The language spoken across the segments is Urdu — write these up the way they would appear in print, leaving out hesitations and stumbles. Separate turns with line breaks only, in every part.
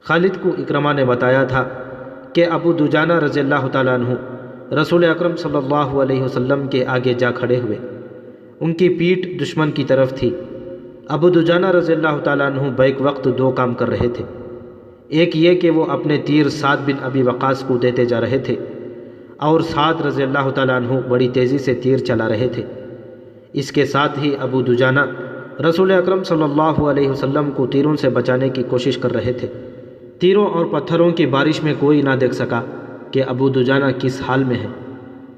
خالد کو اکرمہ نے بتایا تھا کہ ابو دجانہ رضی اللہ تعالیٰ عنہ رسول اکرم صلی اللہ علیہ وسلم کے آگے جا کھڑے ہوئے۔ ان کی پیٹھ دشمن کی طرف تھی۔ ابو دجانہ رضی اللہ تعالیٰ عنہ بیک وقت دو کام کر رہے تھے۔ ایک یہ کہ وہ اپنے تیر سعد بن ابی وقاص کو دیتے جا رہے تھے، اور سعد رضی اللہ تعالیٰ عنہ بڑی تیزی سے تیر چلا رہے تھے۔ اس کے ساتھ ہی ابو دجانہ رسول اکرم صلی اللہ علیہ وسلم کو تیروں سے بچانے کی کوشش کر رہے تھے۔ تیروں اور پتھروں کی بارش میں کوئی نہ دیکھ سکا کہ ابو دجانہ کس حال میں ہے۔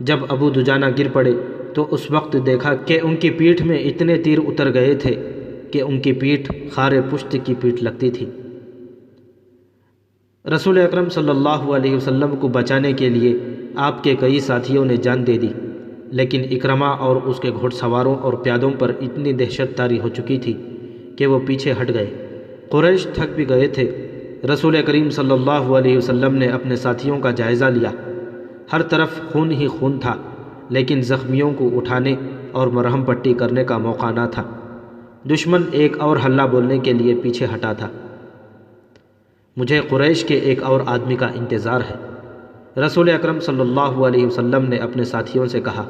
جب ابو دجانہ گر پڑے تو اس وقت دیکھا کہ ان کی پیٹھ میں اتنے تیر اتر گئے تھے کہ ان کی پیٹھ خار پشت کی پیٹھ لگتی تھی۔ رسول اکرم صلی اللہ علیہ وسلم کو بچانے کے لیے آپ کے کئی ساتھیوں نے جان دے دی، لیکن اکرمہ اور اس کے گھوڑ سواروں اور پیادوں پر اتنی دہشت طاری ہو چکی تھی کہ وہ پیچھے ہٹ گئے۔ قریش تھک بھی گئے تھے۔ رسول کریم صلی اللہ علیہ وسلم نے اپنے ساتھیوں کا جائزہ لیا۔ ہر طرف خون ہی خون تھا، لیکن زخمیوں کو اٹھانے اور مرہم پٹی کرنے کا موقع نہ تھا۔ دشمن ایک اور حلہ بولنے کے لیے پیچھے ہٹا تھا۔ مجھے قریش کے ایک اور آدمی کا انتظار ہے، رسول اکرم صلی اللہ علیہ وسلم نے اپنے ساتھیوں سے کہا۔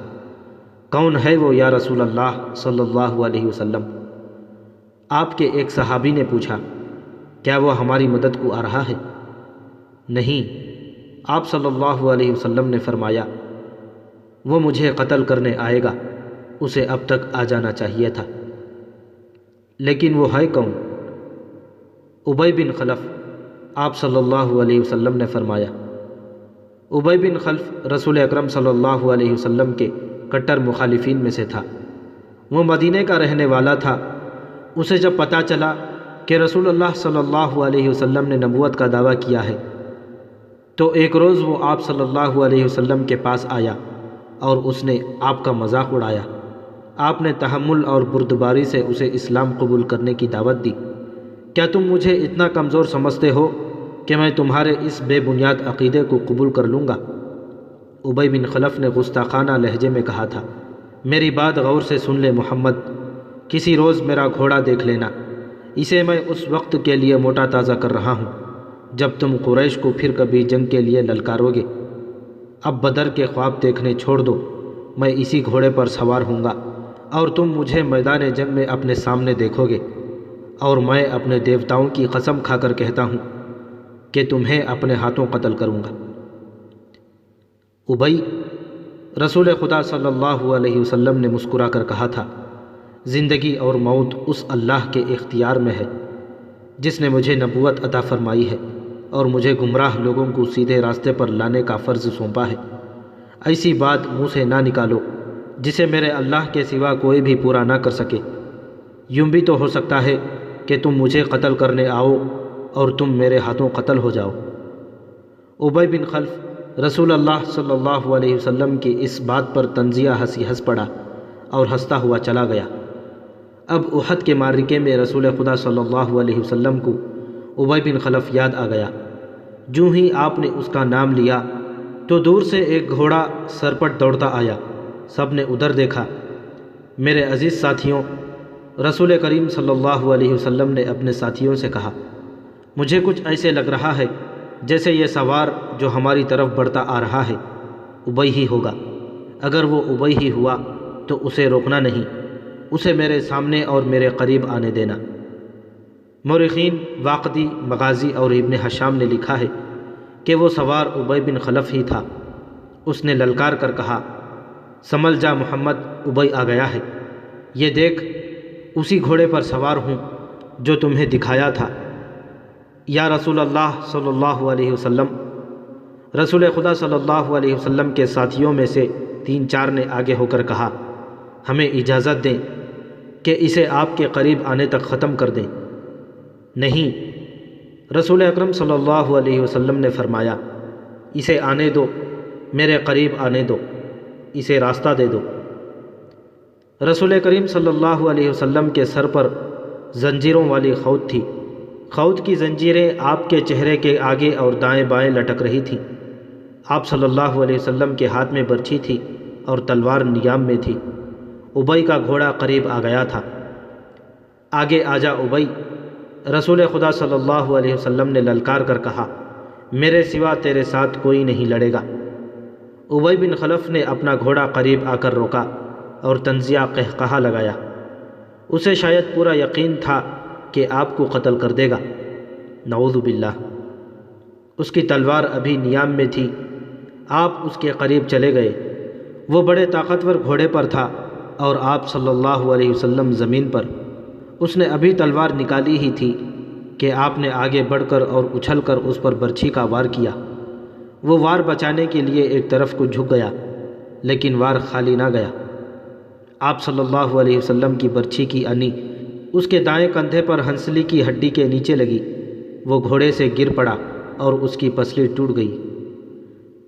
کون ہے وہ یا رسول اللہ صلی اللہ علیہ وسلم؟ آپ کے ایک صحابی نے پوچھا۔ کیا وہ ہماری مدد کو آ رہا ہے؟ نہیں، آپ صلی اللہ علیہ وسلم نے فرمایا، وہ مجھے قتل کرنے آئے گا، اسے اب تک آ جانا چاہیے تھا۔ لیکن وہ ہے کون؟ ابی بن خلف، آپ صلی اللہ علیہ وسلم نے فرمایا۔ ابی بن خلف رسول اکرم صلی اللہ علیہ وسلم کے کٹر مخالفین میں سے تھا۔ وہ مدینے کا رہنے والا تھا۔ اسے جب پتہ چلا کہ رسول اللہ صلی اللہ علیہ وسلم نے نبوت کا دعویٰ کیا ہے تو ایک روز وہ آپ صلی اللہ علیہ وسلم کے پاس آیا اور اس نے آپ کا مذاق اڑایا۔ آپ نے تحمل اور بردباری سے اسے اسلام قبول کرنے کی دعوت دی۔ کیا تم مجھے اتنا کمزور سمجھتے ہو کہ میں تمہارے اس بے بنیاد عقیدے کو قبول کر لوں گا؟ ابی بن خلف نے گستاخانہ لہجے میں کہا تھا، میری بات غور سے سن لے محمد، کسی روز میرا گھوڑا دیکھ لینا، اسے میں اس وقت کے لیے موٹا تازہ کر رہا ہوں جب تم قریش کو پھر کبھی جنگ کے لیے للکارو گے۔ اب بدر کے خواب دیکھنے چھوڑ دو، میں اسی گھوڑے پر سوار ہوں گا اور تم مجھے میدان جنگ میں اپنے سامنے دیکھو گے، اور میں اپنے دیوتاؤں کی قسم کھا کر کہتا ہوں کہ تمہیں اپنے ہاتھوں قتل کروں گا۔ ابی، رسول خدا صلی اللہ علیہ وسلم نے مسکرا کر کہا تھا، زندگی اور موت اس اللہ کے اختیار میں ہے جس نے مجھے نبوت عطا فرمائی ہے اور مجھے گمراہ لوگوں کو سیدھے راستے پر لانے کا فرض سونپا ہے۔ ایسی بات منہ سے نہ نکالو جسے میرے اللہ کے سوا کوئی بھی پورا نہ کر سکے۔ یوں بھی تو ہو سکتا ہے کہ تم مجھے قتل کرنے آؤ اور تم میرے ہاتھوں قتل ہو جاؤ۔ ابی بن خلف رسول اللہ صلی اللہ علیہ وسلم کی اس بات پر طنزیہ ہنسی ہنس پڑا اور ہنستا ہوا چلا گیا۔ اب احد کے معرکے میں رسول خدا صلی اللہ علیہ وسلم کو ابی بن خلف یاد آ گیا۔ جو ہی آپ نے اس کا نام لیا تو دور سے ایک گھوڑا سرپٹ دوڑتا آیا۔ سب نے ادھر دیکھا۔ میرے عزیز ساتھیوں، رسول کریم صلی اللہ علیہ وسلم نے اپنے ساتھیوں سے کہا، مجھے کچھ ایسے لگ رہا ہے جیسے یہ سوار جو ہماری طرف بڑھتا آ رہا ہے ابی ہی ہوگا۔ اگر وہ ابی ہی ہوا تو اسے روکنا نہیں، اسے میرے سامنے اور میرے قریب آنے دینا۔ مورخین واقدی، مغازی اور ابن حشام نے لکھا ہے کہ وہ سوار ابی بن خلف ہی تھا۔ اس نے للکار کر کہا، سنبھل جا محمد، ابی آ گیا ہے، یہ دیکھ اسی گھوڑے پر سوار ہوں جو تمہیں دکھایا تھا یا رسول اللہ صلی اللہ علیہ وسلم۔ رسول خدا صلی اللہ علیہ وسلم کے ساتھیوں میں سے 3-4 نے آگے ہو کر کہا، ہمیں اجازت دیں کہ اسے آپ کے قریب آنے تک ختم کر دیں۔ نہیں، رسول اکرم صلی اللہ علیہ وسلم نے فرمایا، اسے آنے دو، میرے قریب آنے دو، اسے راستہ دے دو۔ رسول کریم صلی اللہ علیہ وسلم کے سر پر زنجیروں والی خود تھی۔ خود کی زنجیریں آپ کے چہرے کے آگے اور دائیں بائیں لٹک رہی تھیں۔ آپ صلی اللہ علیہ وسلم کے ہاتھ میں برچھی تھی اور تلوار نیام میں تھی۔ ابی کا گھوڑا قریب آ گیا تھا۔ آگے آ جا ابی، رسول خدا صلی اللہ علیہ وسلم نے للکار کر کہا، میرے سوا تیرے ساتھ کوئی نہیں لڑے گا۔ ابی بن خلف نے اپنا گھوڑا قریب آ کر روکا اور طنزیہ قہقہا لگایا۔ اسے شاید پورا یقین تھا کہ آپ کو قتل کر دے گا۔ نعوذ باللہ۔ اس کی تلوار ابھی نیام میں تھی۔ آپ اس کے قریب چلے گئے۔ وہ بڑے طاقتور گھوڑے پر تھا اور آپ صلی اللہ علیہ وسلم زمین پر۔ اس نے ابھی تلوار نکالی ہی تھی کہ آپ نے آگے بڑھ کر اور اچھل کر اس پر برچھی کا وار کیا۔ وہ وار بچانے کے لیے ایک طرف کو جھک گیا، لیکن وار خالی نہ گیا۔ آپ صلی اللہ علیہ وسلم کی برچھی کی انی اس کے دائیں کندھے پر ہنسلی کی ہڈی کے نیچے لگی۔ وہ گھوڑے سے گر پڑا اور اس کی پسلی ٹوٹ گئی۔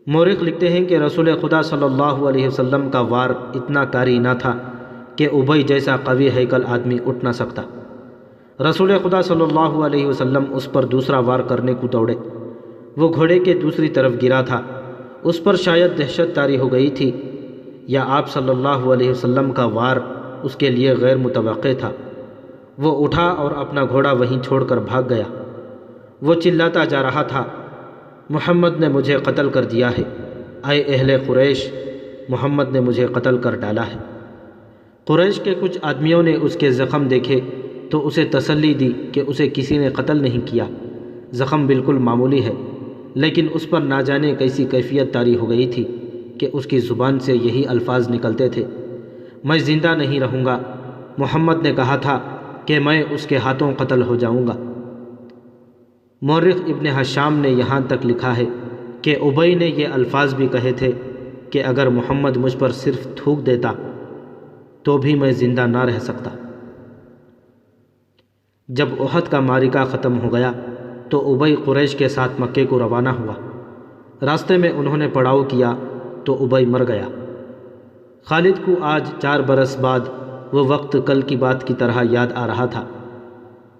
مورخ لکھتے ہیں کہ رسول خدا صلی اللہ علیہ وسلم کا وار اتنا کاری نہ تھا کہ ابی جیسا قوی ہیکل آدمی اٹھ نہ سکتا۔ رسول خدا صلی اللہ علیہ وسلم اس پر دوسرا وار کرنے کو دوڑے۔ وہ گھوڑے کے دوسری طرف گرا تھا۔ اس پر شاید دہشت طاری ہو گئی تھی، یا آپ صلی اللہ علیہ وسلم کا وار اس کے لیے غیر متوقع تھا۔ وہ اٹھا اور اپنا گھوڑا وہیں چھوڑ کر بھاگ گیا۔ وہ چلاتا جا رہا تھا، محمد نے مجھے قتل کر دیا ہے، اے اہل قریش، محمد نے مجھے قتل کر ڈالا ہے۔ قریش کے کچھ آدمیوں نے اس کے زخم دیکھے تو اسے تسلی دی کہ اسے کسی نے قتل نہیں کیا، زخم بالکل معمولی ہے، لیکن اس پر نہ جانے کیسی کیفیت طاری ہو گئی تھی کہ اس کی زبان سے یہی الفاظ نکلتے تھے، میں زندہ نہیں رہوں گا، محمد نے کہا تھا کہ میں اس کے ہاتھوں قتل ہو جاؤں گا۔ مورخ ابن حشام نے یہاں تک لکھا ہے کہ ابی نے یہ الفاظ بھی کہے تھے کہ اگر محمد مجھ پر صرف تھوک دیتا تو بھی میں زندہ نہ رہ سکتا۔ جب احد کا معرکہ ختم ہو گیا تو ابی قریش کے ساتھ مکے کو روانہ ہوا۔ راستے میں انہوں نے پڑاؤ کیا تو ابی مر گیا۔ خالد کو آج 4 برس بعد وہ وقت کل کی بات کی طرح یاد آ رہا تھا۔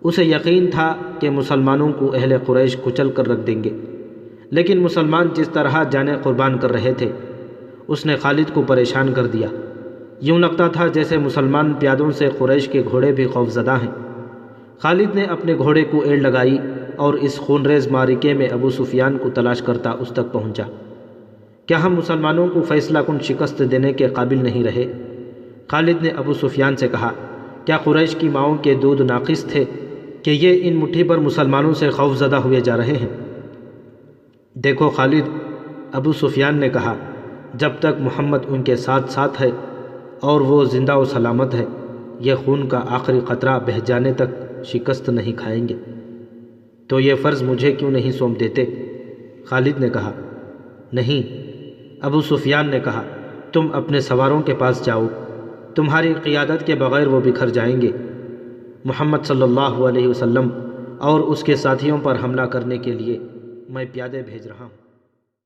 اسے یقین تھا کہ مسلمانوں کو اہل قریش کچل کر رکھ دیں گے، لیکن مسلمان جس طرح جانیں قربان کر رہے تھے اس نے خالد کو پریشان کر دیا۔ یوں لگتا تھا جیسے مسلمان پیادوں سے قریش کے گھوڑے بھی خوفزدہ ہیں۔ خالد نے اپنے گھوڑے کو ایڑ لگائی اور اس خونریز معرکے میں ابو سفیان کو تلاش کرتا اس تک پہنچا۔ کیا ہم مسلمانوں کو فیصلہ کن شکست دینے کے قابل نہیں رہے؟ خالد نے ابو سفیان سے کہا، کیا قریش کی ماؤں کے دودھ ناقص تھے کہ یہ ان مٹھی پر مسلمانوں سے خوفزدہ ہوئے جا رہے ہیں؟ دیکھو خالد، ابو سفیان نے کہا، جب تک محمد ان کے ساتھ ساتھ ہے اور وہ زندہ و سلامت ہے، یہ خون کا آخری قطرہ بہہ جانے تک شکست نہیں کھائیں گے۔ تو یہ فرض مجھے کیوں نہیں سونپ دیتے؟ خالد نے کہا، نہیں۔ ابو سفیان نے کہا، تم اپنے سواروں کے پاس جاؤ، تمہاری قیادت کے بغیر وہ بکھر جائیں گے۔ محمد صلی اللہ علیہ وسلم اور اس کے ساتھیوں پر حملہ کرنے کے لیے میں پیادے بھیج رہا ہوں۔